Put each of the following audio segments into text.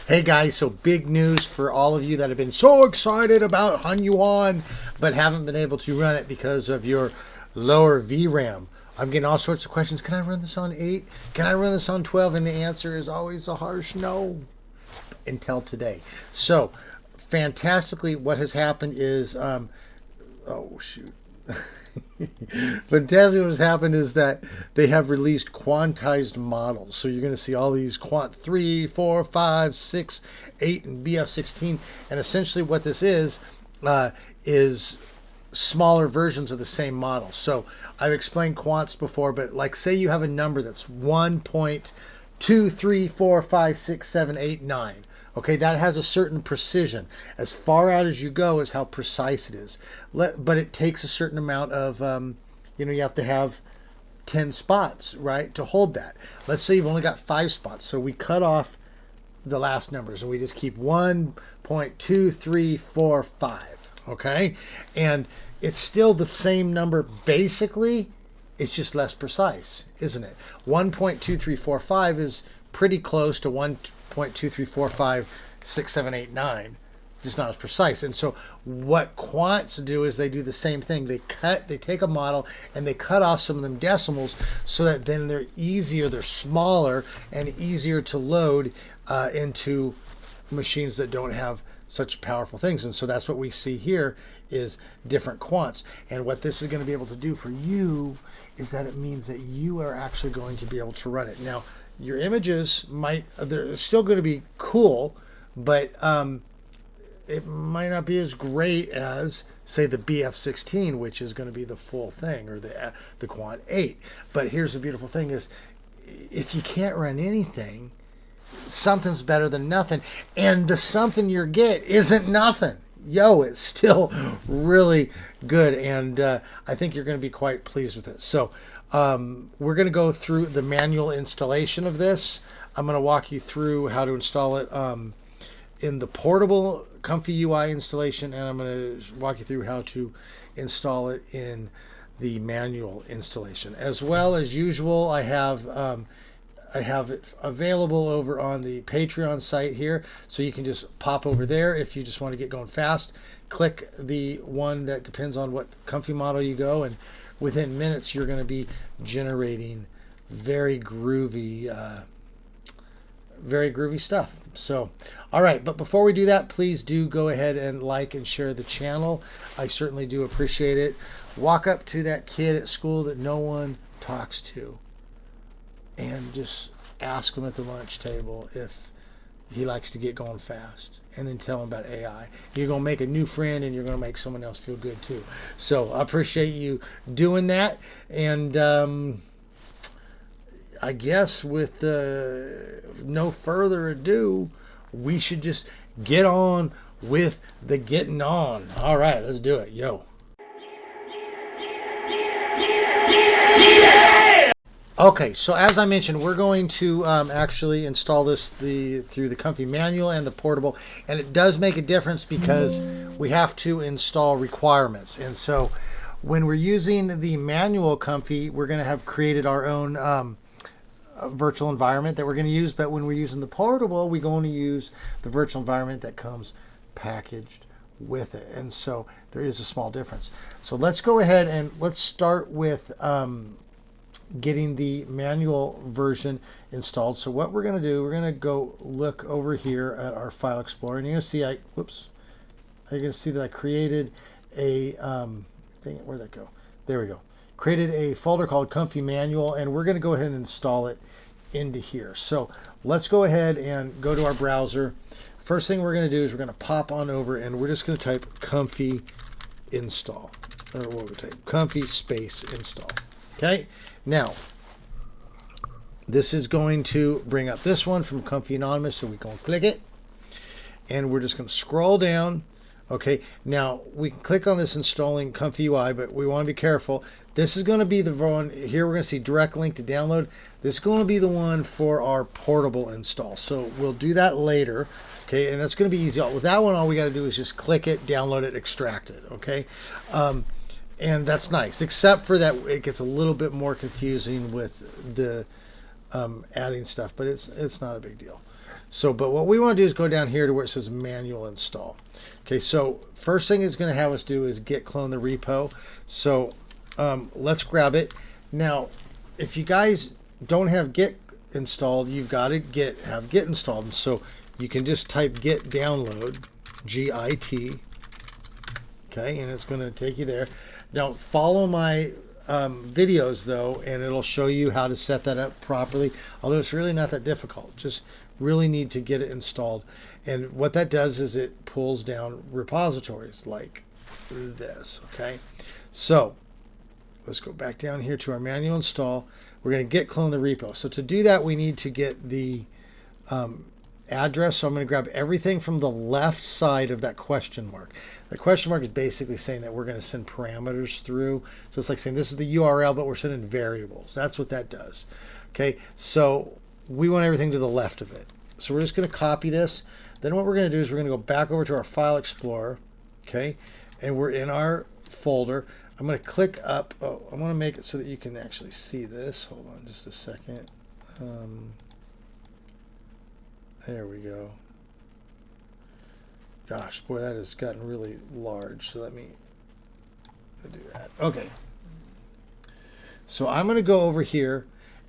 Hey guys, so big news for all of you that have been so excited about Hunyuan but haven't been able to run it because of your lower VRAM. I'm getting all sorts of questions. Can I run this on 8? Can I run this on 12? And the answer is always a harsh no until today. So fantastically, what has happened is, oh shoot. Fantastically, what has happened is that they have released quantized models. So you're going to see all these quant 3, 4, 5, 6, 8, and BF16. And essentially what this is smaller versions of the same model. So I've explained quants before, but like say you have a number that's 1.2345678 Okay, that has a certain precision. As far out as you go is how precise it is. But it takes a certain amount of, you have to have 10 spots, right, to hold that. Let's say you've only got 5 spots. So we cut off the last numbers and we just keep 1.2345, okay? And it's still the same number basically. It's just less precise, isn't it? 1.2345 is pretty close to 1.23456789, just not as precise. And so what quants do is they do the same thing. They take a model and they cut off some of them decimals so that then they're smaller and easier to load into machines that don't have such powerful things. And so that's what we see here is different quants. And what this is going to be able to do for you is that it means that you are actually going to be able to run it. Now, your images they're still going to be cool, but it might not be as great as, say, the BF16, which is going to be the full thing, or the Quant 8. But here's the beautiful thing is, if you can't run anything, something's better than nothing. And the something you get isn't nothing. It's still really good. And I think you're going to be quite pleased with it. So we're going to go through the manual installation of this. I'm going to walk you through how to install it in the portable ComfyUI installation, and I'm going to walk you through how to install it in the manual installation. As well as usual, I have it available over on the Patreon site here, so you can just pop over there if you just want to get going fast. Click the one that depends on what Comfy model you go, and within minutes you're going to be generating very groovy stuff. So, all right, but before we do that, please do go ahead and like and share the channel. I certainly do appreciate it. Walk up to that kid at school that no one talks to and just ask him at the lunch table if he likes to get going fast, and then tell him about AI. You're going to make a new friend, and you're going to make someone else feel good too. So I appreciate you doing that. And I guess with no further ado, we should just get on with the getting on. All right, let's do it. Okay, so as I mentioned, we're going to actually install this through the Comfy manual and the portable, and it does make a difference because we have to install requirements. And so when we're using the manual Comfy, we're going to have created our own virtual environment that we're going to use, but when we're using the portable, we're going to use the virtual environment that comes packaged with it. And so there is a small difference. So let's go ahead and let's start with getting the manual version installed. So what we're going to do, we're going to go look over here at our file explorer, and you're going to see you're going to see that I created a where'd that go? There we go. Created a folder called Comfy Manual, and we're going to go ahead and install it into here. So let's go ahead and go to our browser. First thing we're going to do is we're going to pop on over, and we're just going to type Comfy install, or what we type Comfy space install. Okay, now this is going to bring up this one from Comfy Anonymous, so we can click it, and we're just going to scroll down. Okay, now we can click on this installing ComfyUI, but we want to be careful. This is going to be the one here. We're going to see direct link to download. This is going to be the one for our portable install, so we'll do that later. Okay, and that's going to be easy. With that one, all we got to do is just click it, download it, extract it. Okay. And that's nice, except for that it gets a little bit more confusing with the adding stuff, but it's not a big deal. So, but what we want to do is go down here to where it says manual install. Okay, so first thing it's going to have us do is git clone the repo. So let's grab it. Now, if you guys don't have git installed, you've got to have git installed. And so you can just type git download, G-I-T. Okay, and it's going to take you there. Now, follow my videos, though, and it'll show you how to set that up properly. Although it's really not that difficult. Just really need to get it installed. And what that does is it pulls down repositories like this. Okay, so let's go back down here to our manual install. We're going to git clone the repo. So to do that, we need to get the address. So I'm going to grab everything from the left side of that question mark. The question mark is basically saying that we're going to send parameters through. So it's like saying this is the URL, but we're sending variables. That's what that does. Okay, so we want everything to the left of it. So we're just going to copy this. Then what we're going to do is we're going to go back over to our File Explorer. Okay, and we're in our folder. I'm going to click up. Oh, I want to make it so that you can actually see this. Hold on just a second. There we go. Gosh, boy, that has gotten really large. So let me do that. Okay. So I'm going to go over here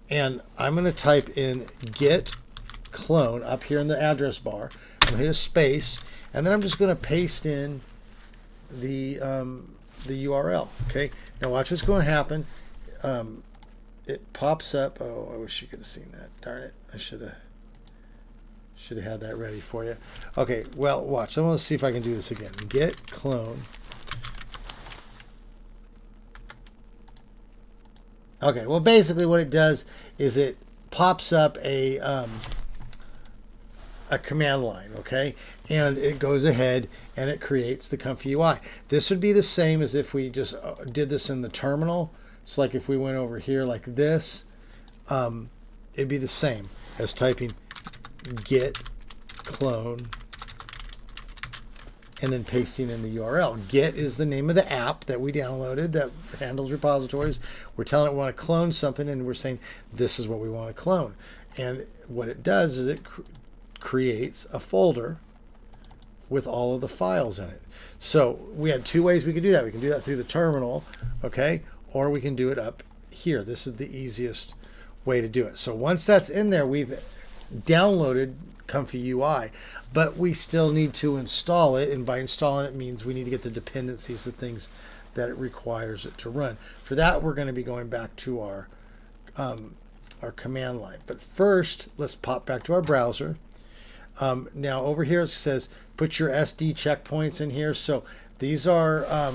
and I'm going to type in git clone up here in the address bar. I'm going to hit a space, and then I'm just going to paste in the URL. Okay. Now watch what's going to happen. It pops up. Oh, I wish you could have seen that. Darn it. I should have had that ready for you. Okay, well, watch. I'm going to see if I can do this again. Git clone. Okay, well, basically what it does is it pops up a command line, okay? And it goes ahead and it creates the ComfyUI. This would be the same as if we just did this in the terminal. So like if we went over here like this, it'd be the same as typing git clone and then pasting in the URL. Git is the name of the app that we downloaded that handles repositories. We're telling it we want to clone something, and we're saying this is what we want to clone. And what it does is it creates a folder with all of the files in it. So we had two ways we could do that. We can do that through the terminal, okay, or we can do it up here. This is the easiest way to do it. So once that's in there, we've downloaded ComfyUI, but we still need to install it, and by installing it means we need to get the dependencies, the things that it requires it to run. For that, we're going to be going back to our command line. But first, let's pop back to our browser. Now over here it says put your SD checkpoints in here. So these are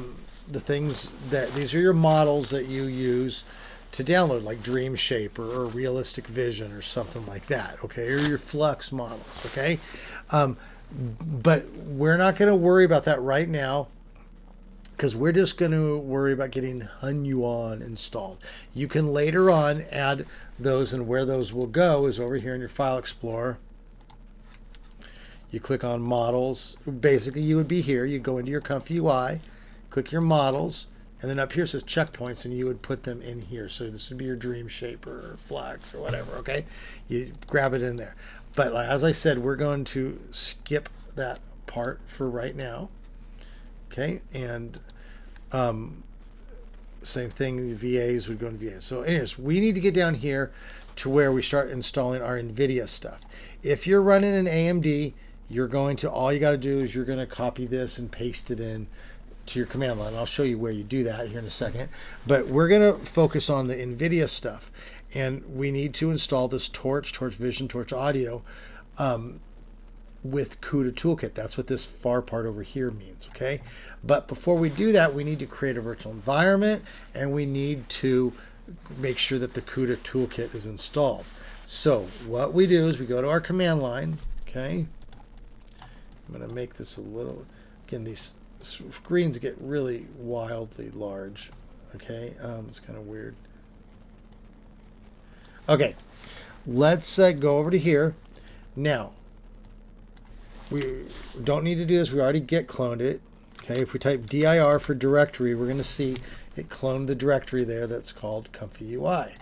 the things these are your models that you use to download, like Dream Shaper or Realistic Vision or something like that, okay, or your Flux models, okay. But we're not going to worry about that right now, because we're just going to worry about getting Hunyuan installed. You can later on add those, and where those will go is over here in your File Explorer. You click on Models. Basically, you would be here. You'd go into your ComfyUI, click your Models, and then up here it says checkpoints, and you would put them in here. So this would be your Dream Shaper or Flux or whatever, okay? You grab it in there. But as I said, we're going to skip that part for right now. Okay, and same thing, the VAs would go in VAs. So anyways, we need to get down here to where we start installing our NVIDIA stuff. If you're running an AMD, you're going to, all you got to do is you're going to copy this and paste it in to your command line. I'll show you where you do that here in a second. But we're going to focus on the NVIDIA stuff. And we need to install this Torch Vision, Torch Audio with Cuda Toolkit. That's what this far part over here means, okay? But before we do that, we need to create a virtual environment, and we need to make sure that the Cuda Toolkit is installed. So what we do is we go to our command line, okay? I'm going to make this a little, again, these screens get really wildly large, okay? It's kind of weird. Okay, let's go over to here. Now, we don't need to do this. We already git cloned it. Okay, if we type dir for directory, we're going to see it cloned the directory there that's called ComfyUI.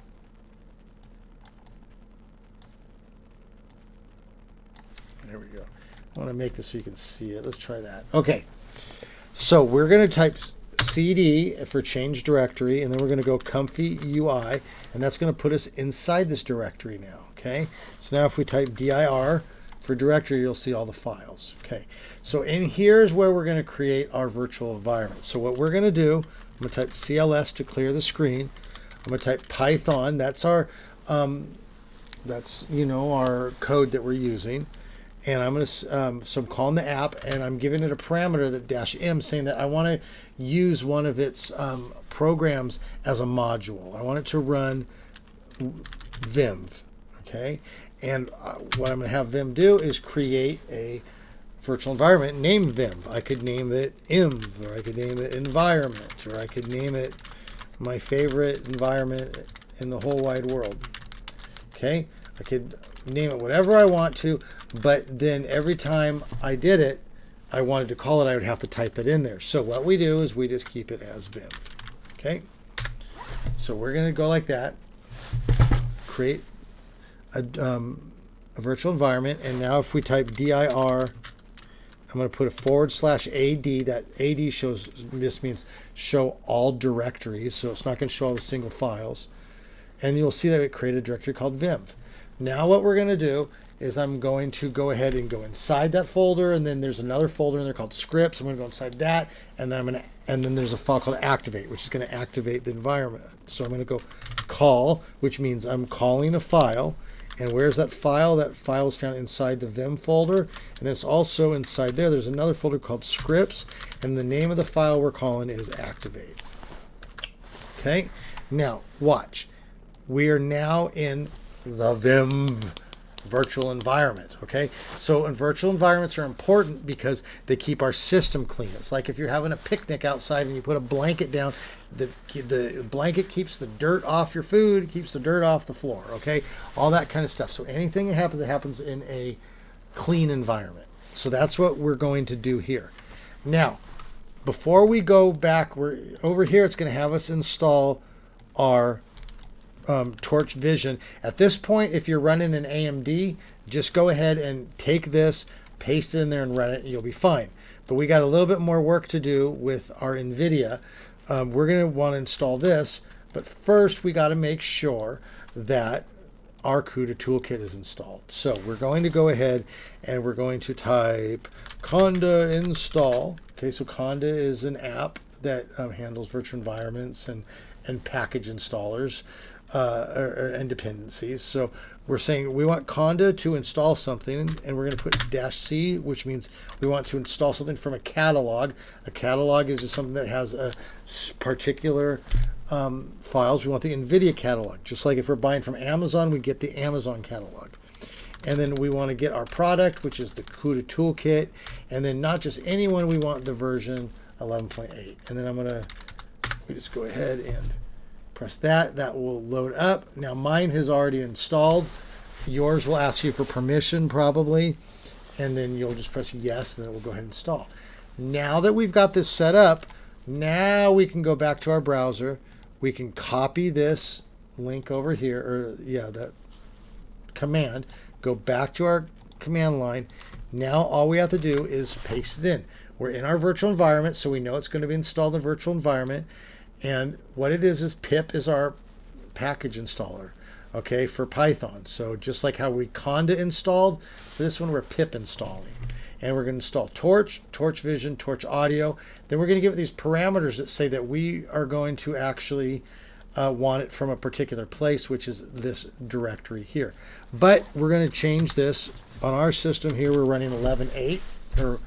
There we go. I want to make this so you can see it. Let's try that. Okay. So we're going to type CD for change directory, and then we're going to go ComfyUI, and that's going to put us inside this directory now. Okay. So now if we type dir for directory, you'll see all the files. Okay. So in here's where we're going to create our virtual environment. So what we're going to do, I'm going to type CLS to clear the screen. I'm going to type Python. That's our our code that we're using. And I'm going to, so I'm calling the app, and I'm giving it a parameter that -m, saying that I want to use one of its programs as a module. I want it to run Vim, okay? And what I'm going to have Vim do is create a virtual environment named Vim. I could name it env, or I could name it environment, or I could name it my favorite environment in the whole wide world. Okay? I could name it whatever I want to, but then every time I did it, I wanted to call it, I would have to type it in there. So what we do is we just keep it as Vim. Okay? So we're going to go like that, create a virtual environment, and now if we type dir, I'm going to put a /AD. That AD shows, this means show all directories, so it's not going to show all the single files. And you'll see that it created a directory called Vim. Now what we're going to do is I'm going to go ahead and go inside that folder, and then there's another folder in there called scripts. I'm going to go inside that, and then there's a file called activate, which is going to activate the environment. So I'm going to go call, which means I'm calling a file. And where's that file? That file is found inside the Vim folder, and then it's also inside there. There's another folder called scripts, and the name of the file we're calling is activate. Okay, now watch. We are now in the Vim virtual environment. Okay, so virtual environments are important because they keep our system clean. It's like if you're having a picnic outside and you put a blanket down, the blanket keeps the dirt off your food, keeps the dirt off the floor. Okay, all that kind of stuff. So anything that happens in a clean environment. So that's what we're going to do here. Now, before we go back, we're over here. It's going to have us install our Torch Vision. At this point, if you're running an AMD, just go ahead and take this, paste it in there and run it, and you'll be fine. But we got a little bit more work to do with our NVIDIA. We're going to want to install this, but first we got to make sure that our Cuda Toolkit is installed. So we're going to go ahead and we're going to type conda install. Okay, so conda is an app that handles virtual environments and package installers. And dependencies. So we're saying we want conda to install something, and we're going to put -c, which means we want to install something from a catalog. A catalog is just something that has a particular files. We want the NVIDIA catalog. Just like if we're buying from Amazon, we get the Amazon catalog. And then we want to get our product, which is the Cuda Toolkit. And then not just any one, we want the version 11.8. And then we just go ahead and press that. That will load up. Now mine has already installed. Yours will ask you for permission probably, and then you'll just press yes, and then it will go ahead and install. Now that we've got this set up, now we can go back to our browser. We can copy this link over here, or that command, go back to our command line. Now all we have to do is paste it in. We're in our virtual environment, so we know it's going to be installed in the virtual environment. And what it is pip is our package installer, okay, for Python. So just like how we conda installed, for this one we're pip installing. And we're going to install Torch, Torch Vision, Torch Audio. Then we're going to give it these parameters that say that we are going to actually want it from a particular place, which is this directory here. But we're going to change this. On our system here, we're running 11.8. Or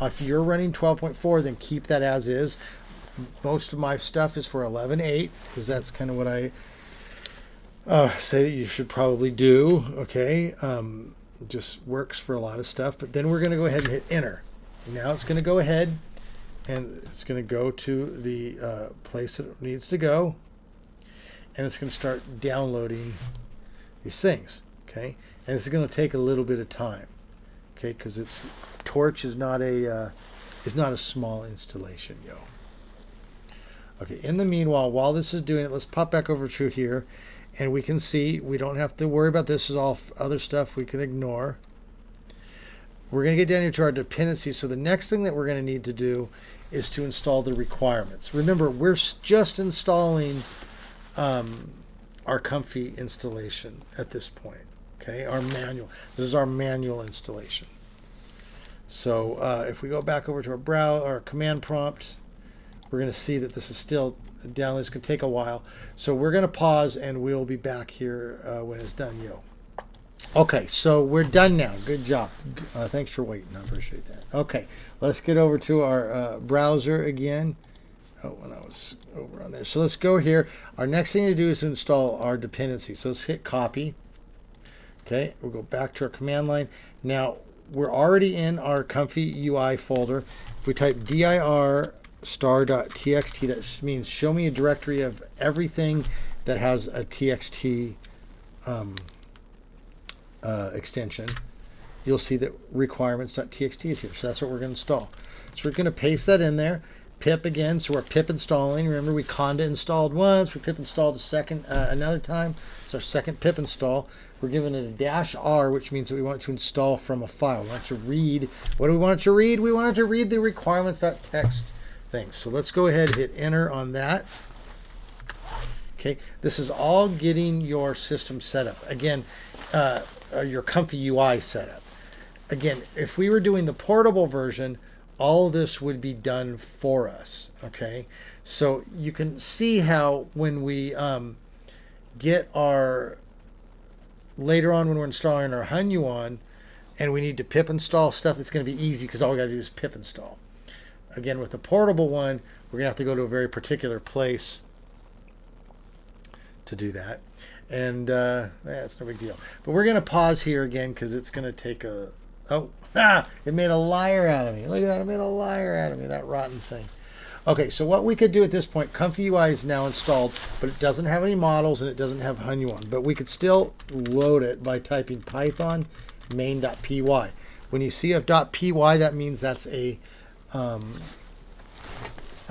if you're running 12.4, then keep that as is. Most of my stuff is for 11.8 because that's kind of what I say that you should probably do. Okay, just works for a lot of stuff. But then we're going to go ahead and hit enter. Now it's going to go ahead and it's going to go to the place that it needs to go, and it's going to start downloading these things. Okay, and it's going to take a little bit of time. Okay, because Torch is not a small installation, yo. Okay, in the meanwhile, while this is doing it, let's pop back over to here, and we can see we don't have to worry about this. This is all other stuff we can ignore. we're going to get down here to our dependencies. So the next thing that we're going to need to do is to install the requirements. Remember, we're just installing our Comfy installation at this point. Okay, our manual. This is our manual installation. So if we go back over to our our command prompt, we're going to see that this is still down. It's going to take a while. So we're going to pause and we'll be back here when it's done, yo. Okay, so we're done now. Good job. Thanks for waiting. I appreciate that. Okay, let's get over to our browser again. Oh, when I was over on there. So let's go here. Our next thing to do is to install our dependency. So let's hit copy. Okay, we'll go back to our command line. Now, we're already in our Comfy UI folder. If we type dir star.txt, that just means show me a directory of everything that has a txt extension. You'll see that requirements.txt is here. So that's what we're going to install. So we're going to paste that in there. Pip again, so we're pip installing. Remember, we conda installed once, we pip installed a second, another time. It's our second pip install. We're giving it a -R, which means that we want to install from a file. We want to read. What do we want it to read? We want it to read the requirements.txt thing. So let's go ahead and hit enter on that. Okay, this is all getting your system set up. Again, your Comfy UI setup. Again, if we were doing the portable version, all this would be done for us. Okay, so you can see how when we get our, later on when we're installing our Hunyuan and we need to pip install stuff, it's going to be easy because all we got to do is pip install. Again, with the portable one, we're going to have to go to a very particular place to do that. And it's no big deal. But we're going to pause here again because it's going to take a... Oh, it made a liar out of me. Look at that. It made a liar out of me, that rotten thing. Okay, so what we could do at this point, ComfyUI is now installed, but it doesn't have any models and it doesn't have Hunyuan. But we could still load it by typing python main.py. When you see a .py, that means that's a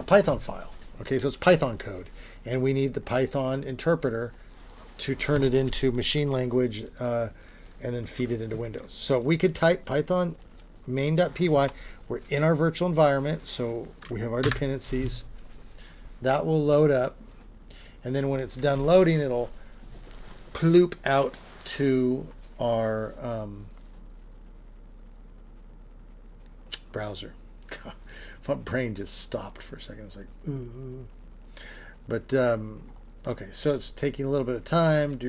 Python file. Okay, so it's Python code. And we need the Python interpreter to turn it into machine language and then feed it into Windows. So we could type python main.py. We're in our virtual environment, so we have our dependencies. That will load up. And then when it's done loading, it'll ploop out to our browser. My brain just stopped for a second. It's like, But, okay, so it's taking a little bit of time. And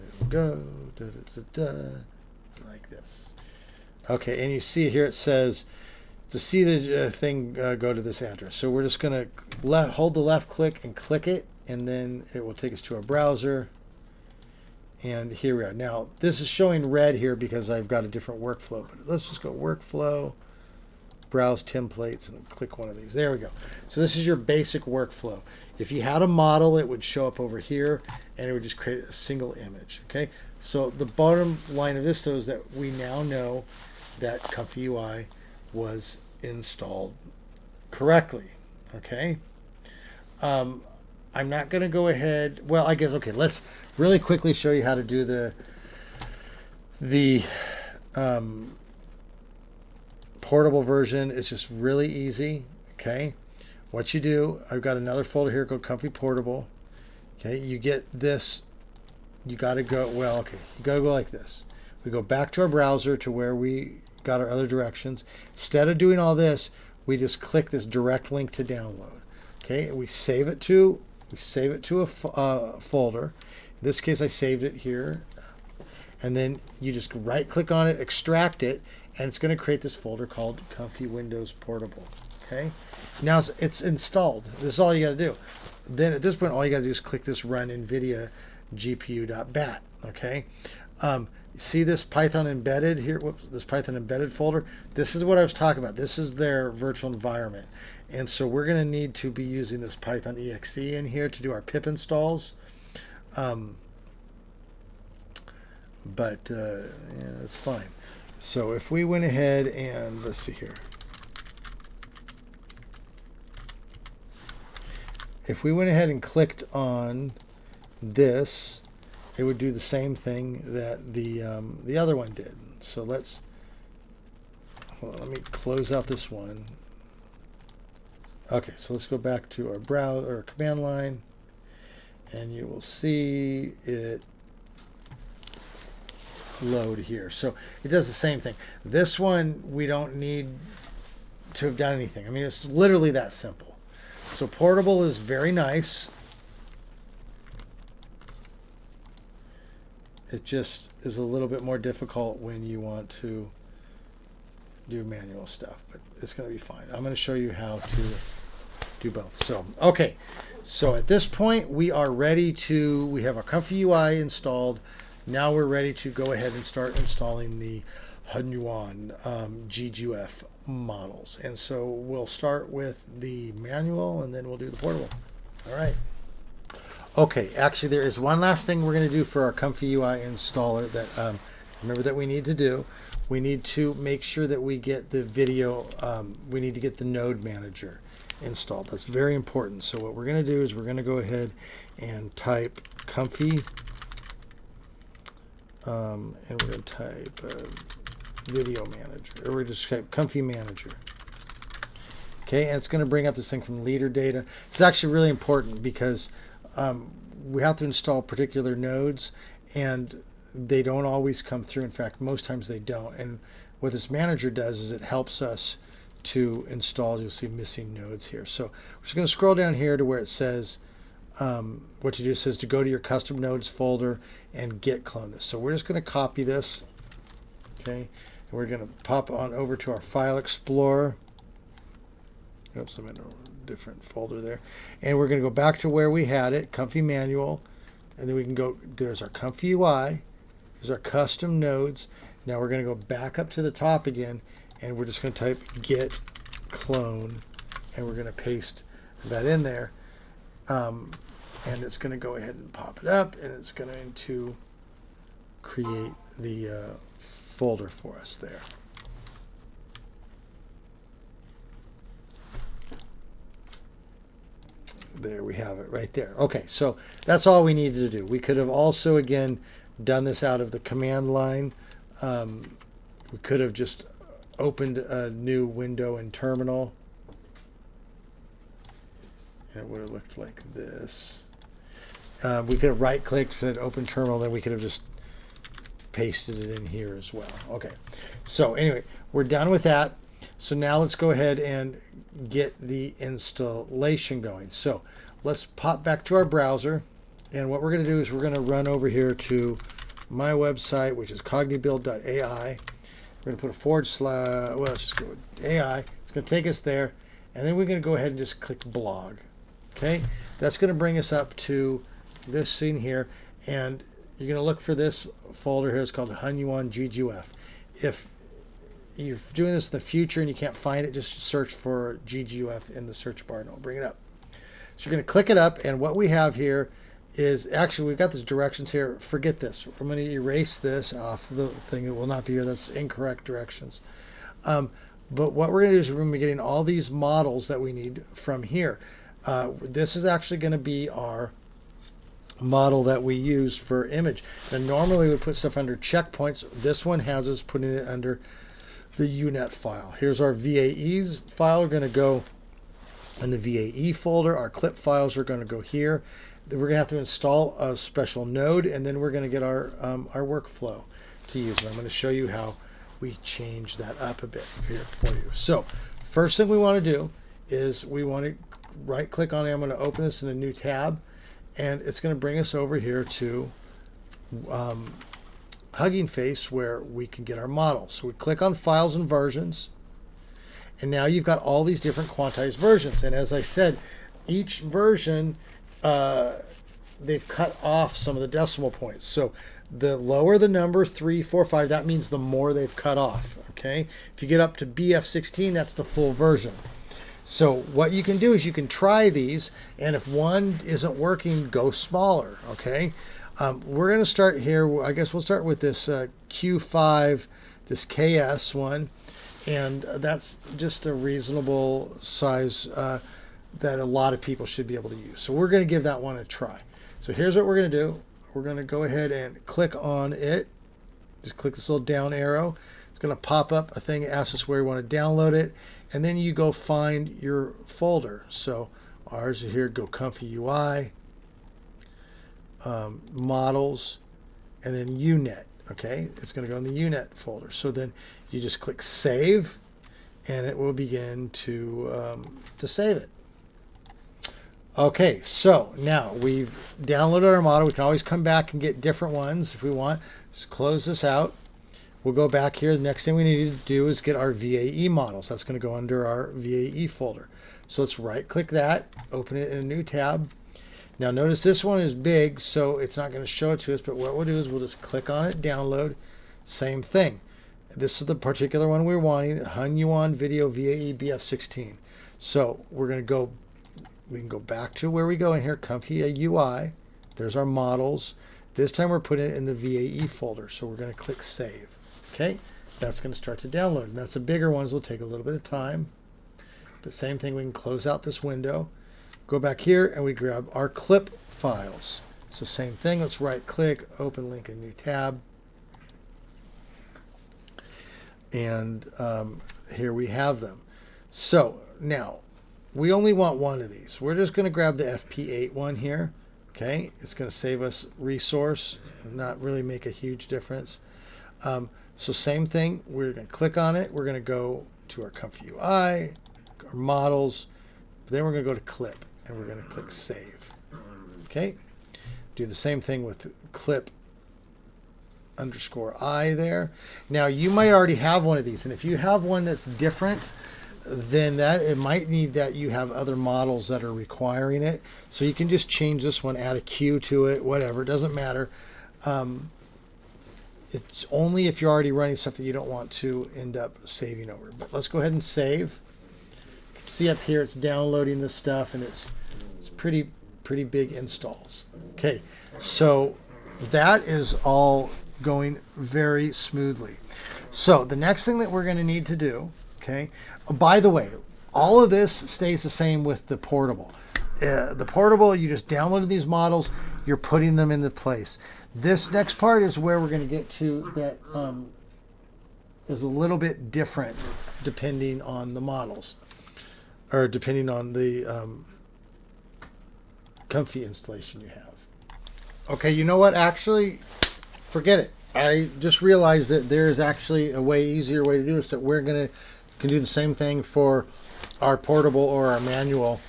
it will go like this. Okay, and you see here it says to see the thing go to this address. So we're just going to hold the left click and click it, and then it will take us to our browser. And here we are. Now, this is showing red here because I've got a different workflow. But let's just go workflow, browse templates, and click one of these. There we go. So this is your basic workflow. If you had a model, it would show up over here, and it would just create a single image. Okay. So the bottom line of this, though, is that we now know that ComfyUI was installed correctly. Okay. I'm not going to go ahead. Well, I guess, okay, let's really quickly show you how to do the portable version. It's just really easy. Okay. What you do, I've got another folder here called Comfy Portable. Okay. You get this. You got to go, well, okay. You got to go like this. We go back to our browser to where we got our other directions. Instead of doing all this, we just click this direct link to download. Okay. We save it to a folder. In this case, I saved it here. And then you just right click on it, extract it, and it's going to create this folder called Comfy Windows Portable. Okay. Now it's installed. This is all you got to do. Then at this point, all you got to do is click this run NVIDIA GPU.bat. Okay. See this Python embedded here? Whoops, this Python embedded folder. This is what I was talking about. This is their virtual environment. And so we're going to need to be using this Python exe in here to do our pip installs. But yeah, it's fine. So if we went ahead and let's see here. If we went ahead and clicked on this it would do the same thing that the other one did. So let's, hold on, let me close out this one. Okay, so let's go back to our browser or command line, and you will see it load here. So it does the same thing. This one, we don't need to have done anything. I mean, it's literally that simple. So portable is very nice. It just is a little bit more difficult when you want to do manual stuff, but it's going to be fine. I'm going to show you how to do both. So, okay. So at this point, we are ready to, we have our ComfyUI installed. Now we're ready to go ahead and start installing the Hunyuan GGUF models. And so we'll start with the manual and then we'll do the portable. All right. Okay, actually there is one last thing we're going to do for our ComfyUI installer that remember that we need to do. We need to make sure that we get the video, we need to get the node manager installed. That's very important. So what we're going to do is we're going to go ahead and type Comfy, and we're going to type video manager, or we're just type Comfy manager. Okay, and it's going to bring up this thing from leader data. It's actually really important because we have to install particular nodes, and they don't always come through. In fact, most times they don't. And what this manager does is it helps us to install. You'll see missing nodes here. So we're just going to scroll down here to where it says what to do. It says to go to your custom nodes folder and git clone this. So we're just going to copy this. Okay, and we're going to pop on over to our file explorer. Oops, I'm in a different folder there. And we're going to go back to where we had it, Comfy Manual, and then we can go, there's our ComfyUI, there's our custom nodes. Now we're going to go back up to the top again, and we're just going to type git clone, and we're going to paste that in there. And it's going to go ahead and pop it up, and it's going to create the folder for us there. There we have it right there. Okay, so that's all we needed to do. We could have also, again, done this out of the command line. We could have just opened a new window in terminal. And it would have looked like this. We could have right-clicked, said open terminal, then we could have just pasted it in here as well. Okay, so anyway, we're done with that. So now let's go ahead and get the installation going. So let's pop back to our browser, and what we're going to do is we're going to run over here to my website, which is cognibuild.ai. We're going to put a / well, let's just go with AI. It's going to take us there, and then we're going to go ahead and just click blog. Okay, that's going to bring us up to this scene here, and you're going to look for this folder here. It's called Hunyuan GGUF. If you're doing this in the future and you can't find it, just search for GGUF in the search bar and it'll bring it up. So you're going to click it up, and what we have here is, actually we've got these directions here. Forget this. I'm going to erase this off the thing. It will not be here. That's incorrect directions. But what we're going to do is we're going to be getting all these models that we need from here. This is actually going to be our model that we use for image. And normally we put stuff under checkpoints. This one has us putting it under the UNet file. Here's our VAEs file. We're going to go in the VAE folder. Our clip files are going to go here. Then we're going to have to install a special node, and then we're going to get our workflow to use. And I'm going to show you how we change that up a bit here for you. So first thing we want to do is we want to right click on it. I'm going to open this in a new tab, and it's going to bring us over here to Hugging Face, where we can get our models. So we click on Files and Versions, and now you've got all these different quantized versions. And as I said, each version, they've cut off some of the decimal points. So the lower the number, 3, 4, 5, that means the more they've cut off. Okay, if you get up to BF16, that's the full version. So what you can do is you can try these, and if one isn't working, go smaller. Okay. We're going to start here. I guess we'll start with this Q5, this KS one, and that's just a reasonable size that a lot of people should be able to use. So we're going to give that one a try. So here's what we're going to do. we're going to go ahead and click on it. Just click this little down arrow. It's going to pop up a thing that asks us where we want to download it, and then you go find your folder. So ours are here. Go ComfyUI, models, and then UNet. Okay, it's going to go in the UNet folder. So then you just click save, and it will begin to save it. Okay, so now we've downloaded our model. We can always come back and get different ones if we want. Just close this out. We'll go back here. The next thing we need to do is get our VAE models. That's going to go under our VAE folder. So let's right-click that, open it in a new tab. Now notice this one is big, so it's not going to show it to us, but what we'll do is we'll just click on it, download, same thing. This is the particular one we're wanting, Hunyuan Video VAE BF16. So we're going to go, we can go back to where we go in here, ComfyUI. There's our models. This time we're putting it in the VAE folder, so we're going to click save. Okay, that's going to start to download, and that's the bigger ones. Will take a little bit of time, but same thing. We can close out this window, go back here, and we grab our clip files. So same thing. Let's right-click, open link in new tab, and here we have them. So now we only want one of these. We're just going to grab the FP8 one here. Okay, it's going to save us resource and not really make a huge difference. So same thing, we're going to click on it. We're going to go to our ComfyUI, our models, then we're going to go to clip, and we're going to click save. Okay, do the same thing with clip _I there. Now you might already have one of these, and if you have one that's different, then that it might need that you have other models that are requiring it. So you can just change this one, add a queue to it, whatever, it doesn't matter. It's only if you're already running stuff that you don't want to end up saving over. But let's go ahead and save. You can see up here it's downloading this stuff, and it's pretty big installs. Okay, so that is all going very smoothly. So the next thing that we're going to need to do, okay, by the way, all of this stays the same with the portable. The portable, you just downloaded these models, you're putting them into place. This next part is where we're going to get to that is a little bit different depending on the models, or depending on the Comfy installation you have. Okay, you know what? Actually, forget it. I just realized that there is actually a easier way to do this, that we're can do the same thing for our portable or our manual.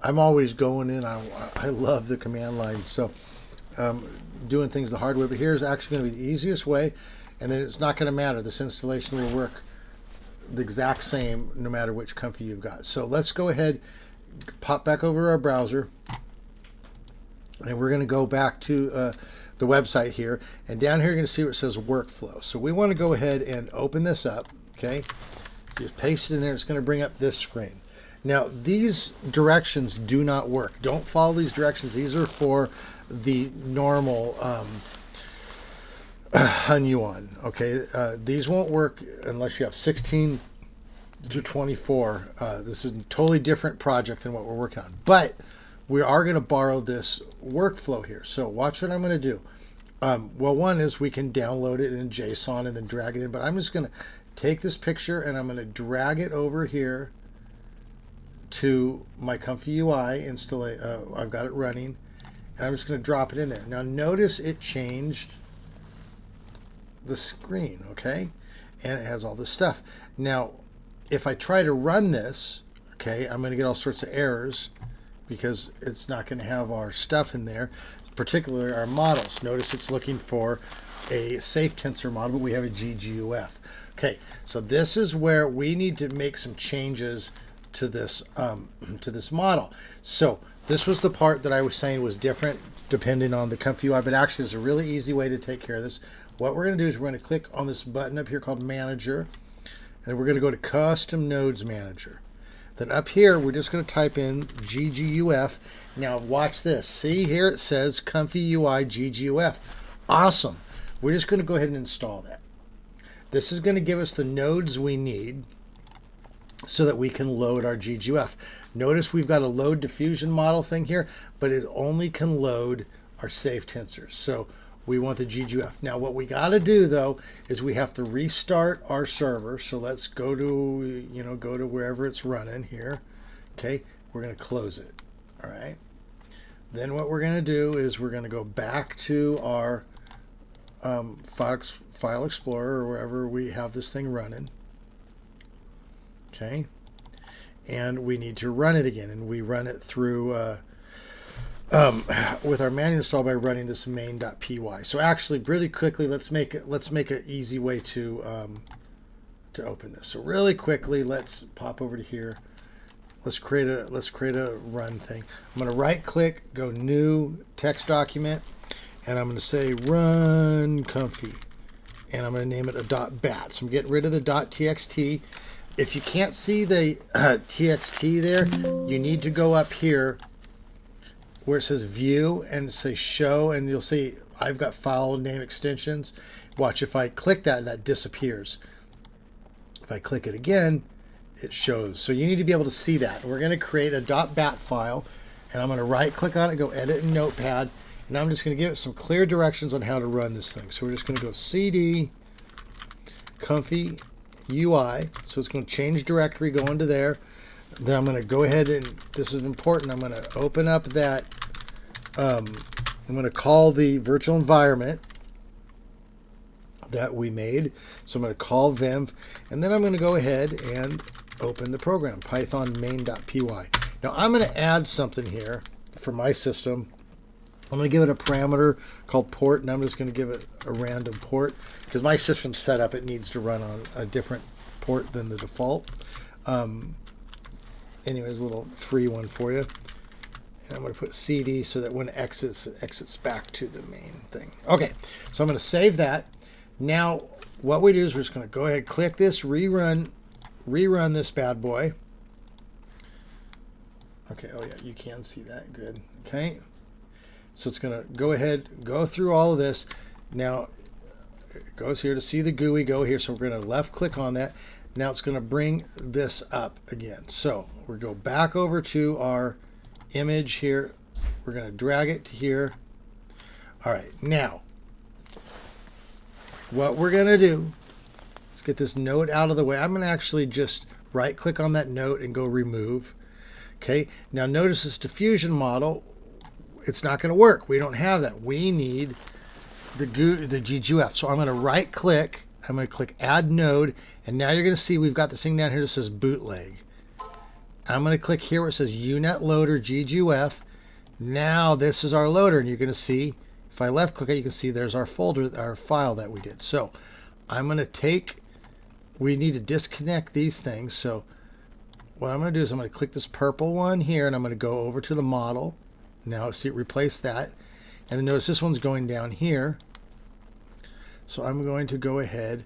I'm always going in. I love the command line, so doing things the hard way. But here's actually going to be the easiest way, and then it's not going to matter. This installation will work the exact same no matter which Comfy you've got. So let's go ahead, pop back over our browser, and we're going to go back to the website here. And down here you're going to see where it says workflow. So we want to go ahead and open this up. Okay, just paste it in there. It's going to bring up this screen. Now these directions do not work. Don't follow these directions. These are for the normal Hunyuan. Okay, these won't work unless you have 16 to 24. This is a totally different project than what we're working on, but we are going to borrow this workflow here. So watch what I'm going to do. Well, one is we can download it in JSON and then drag it in, but I'm just going to take this picture and I'm going to drag it over here to my ComfyUI install. I've got it running, and I'm just going to drop it in there. Now notice it changed the screen, okay, and it has all this stuff. Now if I try to run this, okay, I'm going to get all sorts of errors because it's not going to have our stuff in there, particularly our models. Notice it's looking for a safe tensor model, but we have a GGUF. Okay, so this is where we need to make some changes to this model. So this was the part that I was saying was different depending on the ComfyUI, but actually there's a really easy way to take care of this. What we're going to do is we're going to click on this button up here called Manager, and we're going to go to Custom Nodes Manager. Then up here we're just going to type in GGUF. Now watch this. See here it says ComfyUI-GGUF. Awesome. We're just going to go ahead and install that. This is going to give us the nodes we need so that we can load our GGUF. Notice we've got a load diffusion model thing here, but it only can load our save tensors. So we want the GGUF. Now what we got to do though is we have to restart our server. So let's go to, go to wherever it's running here. Okay, we're going to close it. All right. Then what we're going to do is we're going to go back to our File Explorer or wherever we have this thing running. Okay. And we need to run it again, and we run it through with our manual install by running this main.py. So actually, really quickly, let's make an easy way to open this. So really quickly, let's pop over to here. Let's create a run thing. I'm going to right click, go new text document, and I'm going to say run comfy, and I'm going to name it a .bat. So I'm getting rid of the .txt. If you can't see the txt there, you need to go up here where it says view and say show, and you'll see I've got file name extensions. Watch, if I click that, that disappears. If I click it again, it shows. So you need to be able to see that. We're going to create a .bat file, and I'm going to right click on it, go edit in Notepad, and I'm just going to give it some clear directions on how to run this thing. So we're just going to go cd ComfyUI, so it's going to change directory, go into there. Then I'm going to go ahead and, this is important, I'm going to open up that, I'm going to call the virtual environment that we made. So I'm going to call venv, and then I'm going to go ahead and open the program, python main.py. Now I'm going to add something here for my system. I'm going to give it a parameter called port, and I'm just going to give it a random port because my system's set up, it needs to run on a different port than the default. Anyways, a little free one for you. And I'm going to put CD so that when it exits back to the main thing. Okay, so I'm going to save that. Now, what we do is we're just going to go ahead, click this, rerun this bad boy. Okay, oh yeah, you can see that, good. Okay, so it's going to go ahead, go through all of this. Now, it goes here to see the GUI, go here, so we're going to left click on that. Now it's going to bring this up again. So we go back over to our image here. We're going to drag it to here. All right, now what we're going to do, let's get this note out of the way. I'm going to actually just right click on that note and go remove. Okay, now notice this diffusion model, it's not going to work. We don't have that. We need the GGUF. So I'm going to right click, I'm going to click add node, and now you're going to see we've got this thing down here that says bootleg. I'm going to click here where it says unet loader GGUF. Now this is our loader, and you're going to see, if I left click it, you can see there's our folder, our file that we did. So I'm going to we need to disconnect these things. So what I'm going to do is I'm going to click this purple one here, and I'm going to go over to the model. Now see, replace that. And then notice this one's going down here. So I'm going to go ahead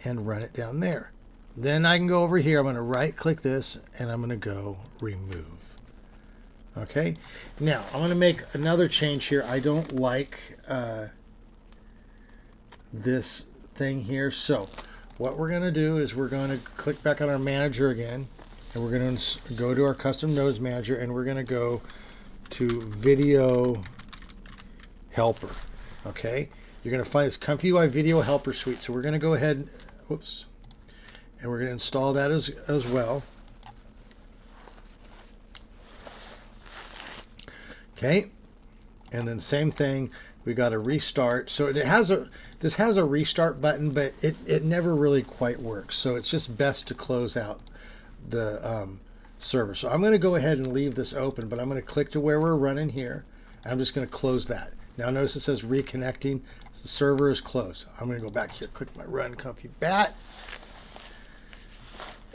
and run it down there. Then I can go over here. I'm going to right click this, and I'm going to go remove. Okay. Now I'm going to make another change here. I don't like this thing here. So what we're going to do is we're going to click back on our manager again, and we're going to go to our custom nodes manager, and we're going to go to VideoHelper. Okay. You're going to find this ComfyUI VideoHelper suite. So we're going to go ahead, whoops, and we're going to install that as well. Okay, and then same thing, we got a restart. So this has a restart button, but it never really quite works. So it's just best to close out the server. So I'm going to go ahead and leave this open, but I'm going to click to where we're running here. I'm just going to close that. Now notice it says reconnecting. The server is closed. I'm going to go back here, click my run comfy bat.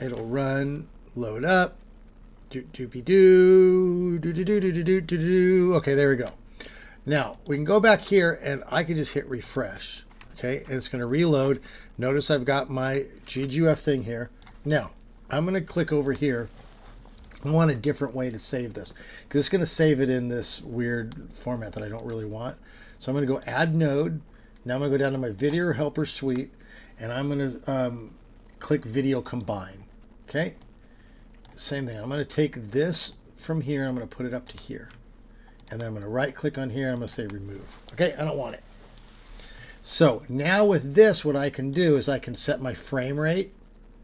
It'll run, load up. Doopy-doo, do-do-do-do-do-do-do. Okay, there we go. Now we can go back here, and I can just hit refresh. Okay, and it's going to reload. Notice I've got my GGUF thing here. Now I'm going to click over here. I want a different way to save this because it's going to save it in this weird format that I don't really want. So I'm going to go add node. Now I'm going to go down to my VideoHelper suite, and I'm going to click video combine. Okay, same thing. I'm going to take this from here. I'm going to put it up to here, And then I'm going to right click on here. I'm going to say remove. Okay, I don't want it. So now with this, what I can do is I can set my frame rate.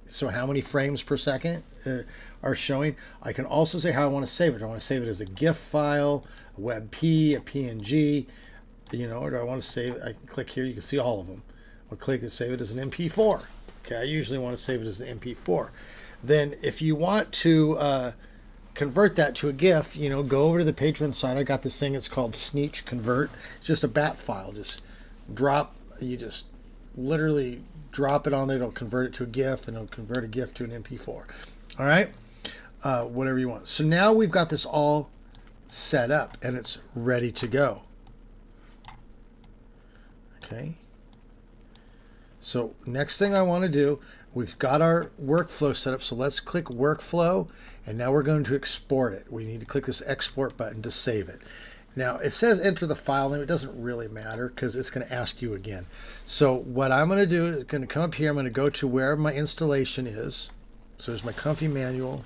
So how many frames per second are showing. I can also say how I want to save it. Do I want to save it as a GIF file, a WebP, a PNG, you know, or do I want to save it? I can click here. You can see all of them. I'll click and save it as an MP4. Okay, I usually want to save it as an MP4. Then if you want to convert that to a GIF, you know, go over to the Patreon site. I got this thing. It's called Sneech Convert. It's just a bat file. Just drop. You just literally drop it on there. It'll convert it to a GIF, and it'll convert a GIF to an MP4. All right, whatever you want. So now we've got this all set up, and it's ready to go. Okay. So next thing I want to do, we've got our workflow set up. So let's click workflow, and now we're going to export it. We need to click this export button to save it. Now it says enter the file name. It doesn't really matter because it's going to ask you again. So what I'm going to do is going to come up here. I'm going to go to where my installation is. So there's my Comfy manual.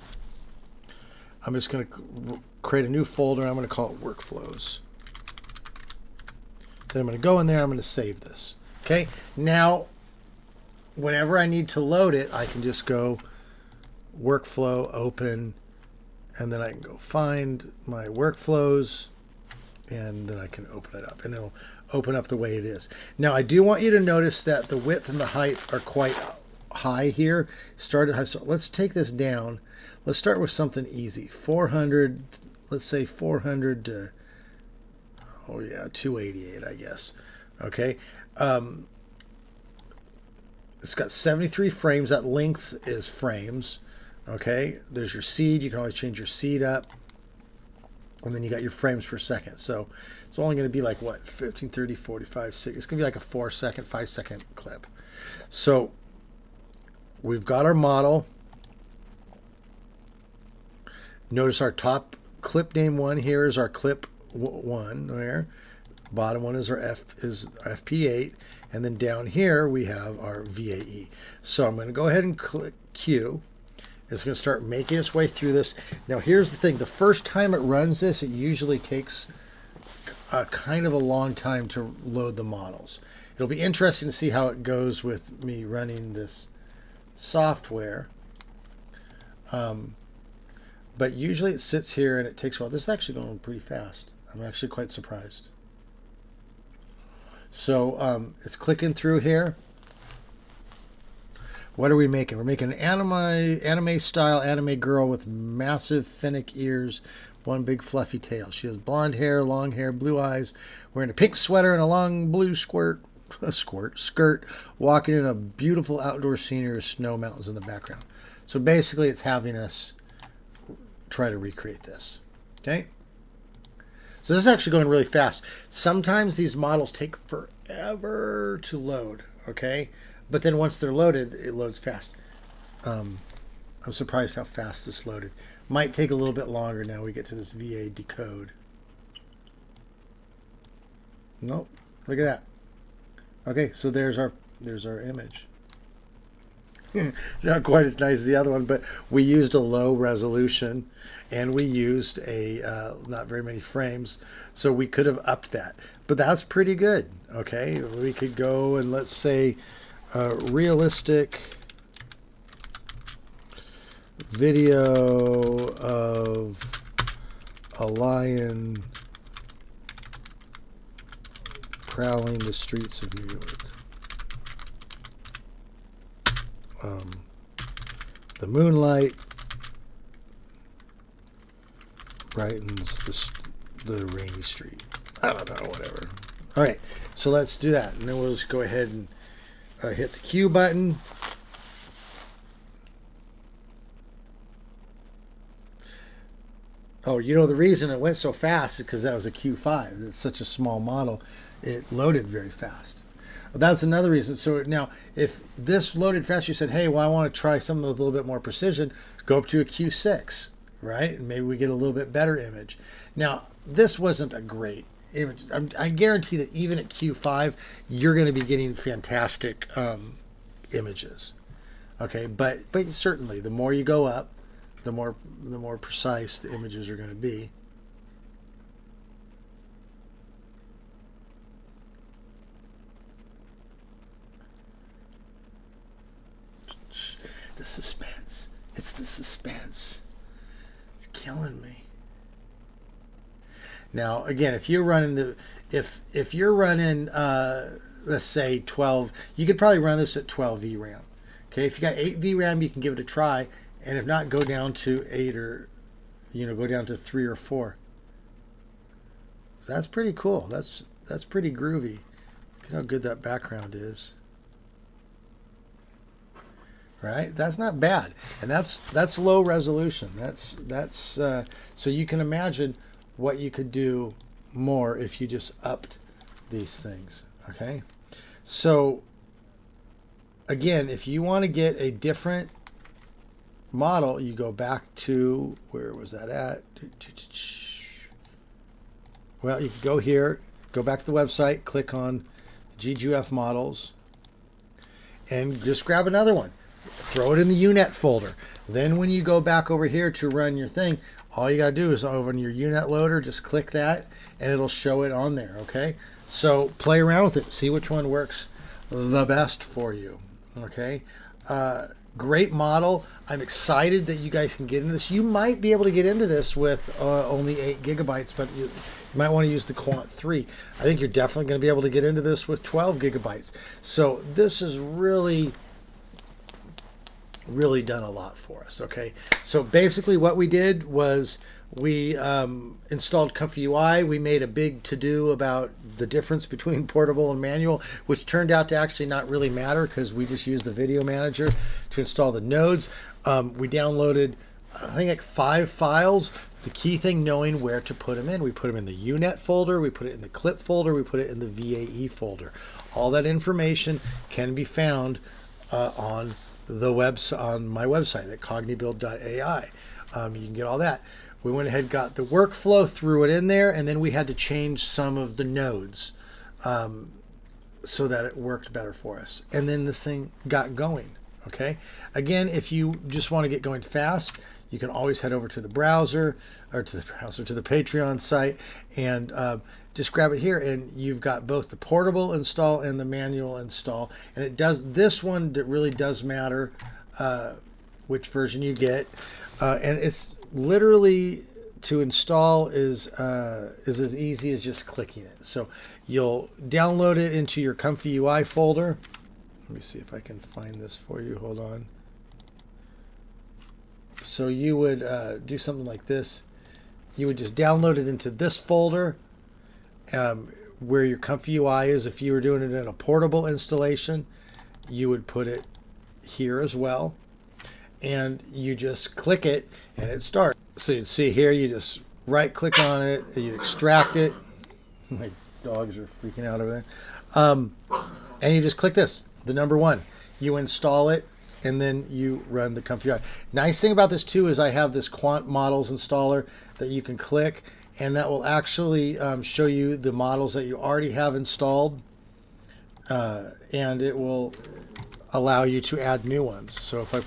I'm just going to create a new folder. I'm going to call it workflows. Then I'm going to go in there. I'm going to save this. Okay. Now, whenever I need to load it, I can just go workflow, open, and then I can go find my workflows, and then I can open it up, and it'll open up the way it is. Now, I do want you to notice that the width and the height are quite high here. Start at high. So let's take this down. Let's start with something easy. 400, let's say 400 to, oh yeah, 288, I guess. Okay. It's got 73 frames. That length is frames. Okay. There's your seed. You can always change your seed up. And then you got your frames per second. So it's only going to be like what? 15, 30, 45, 6. It's going to be like a 4-second, 5-second clip. So we've got our model. Notice our top clip name one here is our clip one there. Bottom one is our FP8. And then down here we have our VAE. So I'm going to go ahead and click Q. It's going to start making its way through this. Now here's the thing. The first time it runs this, it usually takes kind of a long time to load the models. It'll be interesting to see how it goes with me running this software. But usually it sits here and it takes a while. This is actually going pretty fast. I'm actually quite surprised. So it's clicking through here. What are we making? We're making an anime style anime girl with massive finnick ears, one big fluffy tail. She has blonde hair, long hair, blue eyes, wearing a pink sweater and a long blue skirt, walking in a beautiful outdoor scenery with snow mountains in the background. So basically it's having us try to recreate this. Okay? So this is actually going really fast. Sometimes these models take forever to load, okay? But then once they're loaded, it loads fast. I'm surprised how fast this loaded. Might take a little bit longer now we get to this VA decode. Nope. Look at that. Okay, so there's our image. Not quite as nice as the other one, but we used a low resolution and we used a not very many frames, so we could have upped that. But that's pretty good. Okay, we could go and let's say realistic video of a lion prowling the streets of New York. The moonlight brightens the rainy street. I don't know, whatever. All right, so let's do that, and then we'll just go ahead and hit the Q button. Oh, you know the reason it went so fast is because that was a Q5. It's such a small model. It loaded very fast. That's another reason. So now, if this loaded fast, you said, hey, well, I want to try something with a little bit more precision, go up to a Q6, right? And maybe we get a little bit better image. Now, this wasn't a great image. I guarantee that even at Q5, you're going to be getting fantastic images. Okay, but certainly, the more you go up, the more precise the images are going to be. The suspense. It's the suspense. It's killing me. Now, again, if you're running if you're running let's say 12, you could probably run this at 12 VRAM. Okay, if you got 8 VRAM, you can give it a try, and if not, go down to 8 or go down to 3 or 4. So that's pretty cool. That's pretty groovy. Look at how good that background is. Right? That's not bad, and that's low resolution. That's so you can imagine what you could do more if you just upped these things. Okay, so again, if you want to get a different model, you go back to, where was that at? Well, you can go here, go back to the website, click on GGUF models, and just grab another one. Throw it in the UNet folder. Then when you go back over here to run your thing, all you got to do is over on your UNet loader, just click that, and it'll show it on there, okay? So play around with it. See which one works the best for you, okay? Great model. I'm excited that you guys can get into this. You might be able to get into this with only 8 gigabytes, but you might want to use the Quant 3. I think you're definitely going to be able to get into this with 12 gigabytes. So this is really done a lot for us. Okay, so basically what we did was we installed ComfyUI. We made a big to-do about the difference between portable and manual, which turned out to actually not really matter because we just used the video manager to install the nodes. We downloaded, I think, like 5 files. The key thing, knowing where to put them in. We put them in the UNet folder, we put it in the clip folder, we put it in the VAE folder. All that information can be found on my website at cognibuild.ai. You can get all that. We went ahead, got the workflow, threw it in there, and then we had to change some of the nodes so that it worked better for us. And then this thing got going. Okay. Again, if you just want to get going fast, you can always head over to the browser, or to the Patreon site, and just grab it here, and you've got both the portable install and the manual install. And it does, this one that really does matter which version you get, and it's literally, to install is as easy as just clicking it. So you'll download it into your ComfyUI folder. Let me see if I can find this for you. Hold on. So you would do something like this. You would just download it into this folder where your ComfyUI is. If you were doing it in a portable installation, you would put it here as well. And you just click it and it starts. So you'd see here, you just right click on it, and you extract it. My dogs are freaking out over there. And you just click this, the number 1. You install it, and then you run the ComfyUI. Nice thing about this too is I have this Quant Models installer that you can click, and that will actually show you the models that you already have installed, and it will allow you to add new ones. So if I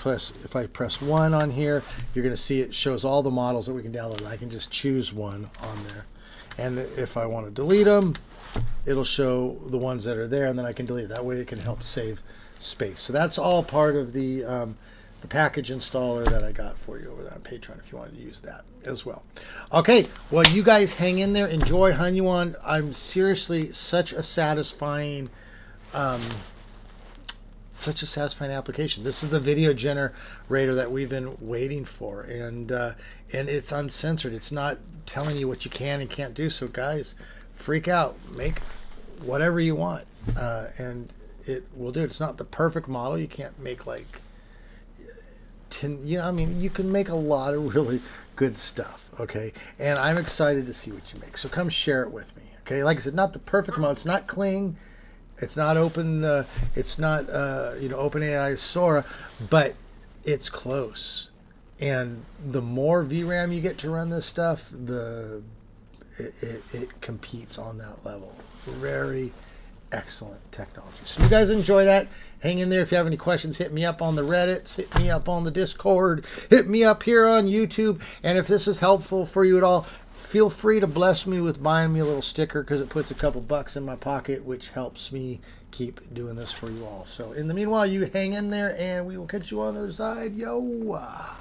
press 1 on here, you're going to see it shows all the models that we can download. I can just choose one on there, and if I want to delete them, it'll show the ones that are there, and then I can delete it. That way it can help save space. So that's all part of the package installer that I got for you over there on Patreon if you wanted to use that as well. Okay, well, you guys hang in there. Enjoy Hunyuan. I'm seriously such a satisfying application. This is the video generator that we've been waiting for, and it's uncensored. It's not telling you what you can and can't do. So guys, freak out, make whatever you want, and it will do it. It's not the perfect model. You can't make like 10, I mean, you can make a lot of really good stuff. Okay, and I'm excited to see what you make. So come share it with me. Okay, like I said, not the perfect model. It's not Kling. It's not open. It's not OpenAI's Sora, but it's close. And the more VRAM you get to run this stuff, it competes on that level very excellent technology. So you guys enjoy that. Hang in there. If you have any questions, hit me up on the Reddits, hit me up on the Discord, hit me up here on YouTube. And if this is helpful for you at all, feel free to bless me with buying me a little sticker, because it puts a couple bucks in my pocket, which helps me keep doing this for you all. So in the meanwhile, you hang in there, and we will catch you on the other side. Yo!